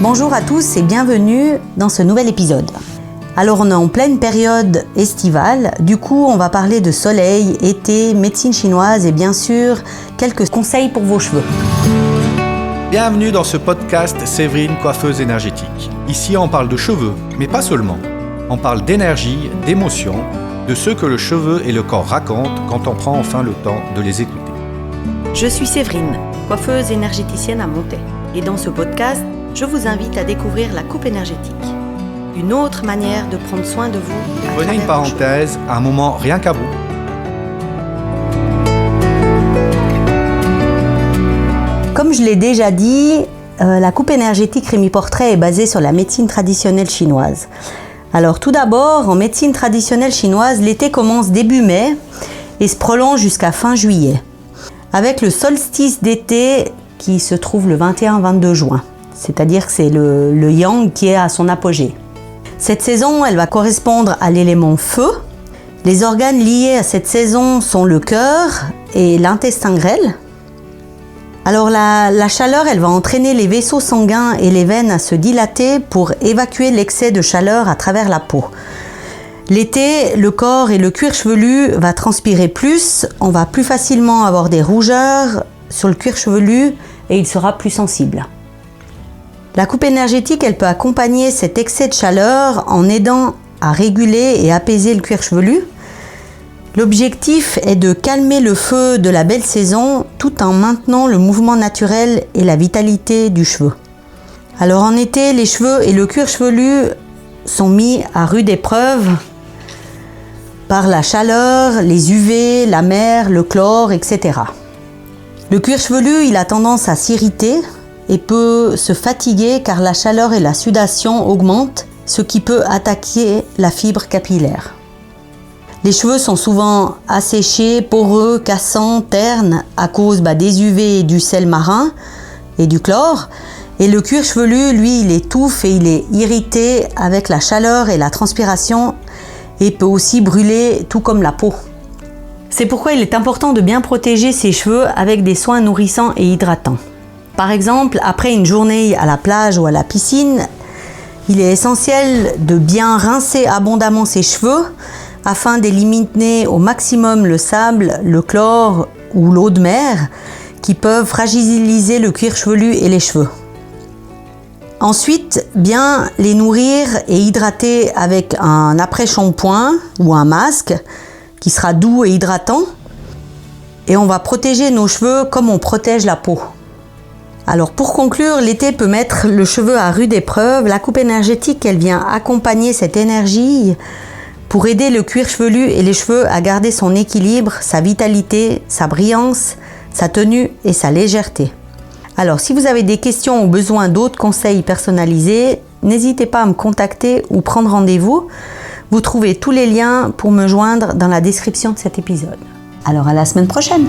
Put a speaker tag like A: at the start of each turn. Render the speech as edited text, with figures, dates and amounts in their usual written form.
A: Bonjour à tous et bienvenue dans ce nouvel épisode. Alors on est en pleine période estivale, du coup on va parler de soleil, été, médecine chinoise et bien sûr quelques conseils pour vos cheveux.
B: Bienvenue dans ce podcast Séverine, coiffeuse énergétique. Ici on parle de cheveux, mais pas seulement. On parle d'énergie, d'émotions, de ce que le cheveu et le corps racontent quand on prend enfin le temps de les écouter.
A: Je suis Séverine, coiffeuse énergéticienne à Montaix. Et dans ce podcast, je vous invite à découvrir la coupe énergétique. Une autre manière de prendre soin de vous.
B: Prenez une parenthèse, un moment rien qu'à vous.
A: Comme je l'ai déjà dit, la coupe énergétique Rémy Portrait est basée sur la médecine traditionnelle chinoise. Alors tout d'abord, en médecine traditionnelle chinoise, l'été commence début mai et se prolonge jusqu'à fin juillet. Avec le solstice d'été qui se trouve le 21-22 juin. C'est-à-dire que c'est le yang qui est à son apogée. Cette saison, elle va correspondre à l'élément feu. Les organes liés à cette saison sont le cœur et l'intestin grêle. Alors la chaleur, elle va entraîner les vaisseaux sanguins et les veines à se dilater pour évacuer l'excès de chaleur à travers la peau. L'été, le corps et le cuir chevelu va transpirer plus, on va plus facilement avoir des rougeurs sur le cuir chevelu et il sera plus sensible. La coupe énergétique, elle peut accompagner cet excès de chaleur en aidant à réguler et apaiser le cuir chevelu. L'objectif est de calmer le feu de la belle saison tout en maintenant le mouvement naturel et la vitalité du cheveu. Alors en été, les cheveux et le cuir chevelu sont mis à rude épreuve par la chaleur, les UV, la mer, le chlore, etc. Le cuir chevelu, il a tendance à s'irriter et peut se fatiguer car la chaleur et la sudation augmentent, ce qui peut attaquer la fibre capillaire. Les cheveux sont souvent asséchés, poreux, cassants, ternes à cause des UV et du sel marin et du chlore. Et le cuir chevelu, lui, il étouffe et il est irrité avec la chaleur et la transpiration et peut aussi brûler tout comme la peau. C'est pourquoi il est important de bien protéger ses cheveux avec des soins nourrissants et hydratants. Par exemple, après une journée à la plage ou à la piscine, il est essentiel de bien rincer abondamment ses cheveux afin d'éliminer au maximum le sable, le chlore ou l'eau de mer qui peuvent fragiliser le cuir chevelu et les cheveux. Ensuite, bien les nourrir et hydrater avec un après-shampoing ou un masque qui sera doux et hydratant. Et on va protéger nos cheveux comme on protège la peau. Alors pour conclure, l'été peut mettre le cheveu à rude épreuve. La coupe énergétique, elle vient accompagner cette énergie pour aider le cuir chevelu et les cheveux à garder son équilibre, sa vitalité, sa brillance, sa tenue et sa légèreté. Alors si vous avez des questions ou besoin d'autres conseils personnalisés, n'hésitez pas à me contacter ou prendre rendez-vous. Vous trouvez tous les liens pour me joindre dans la description de cet épisode. Alors à la semaine prochaine!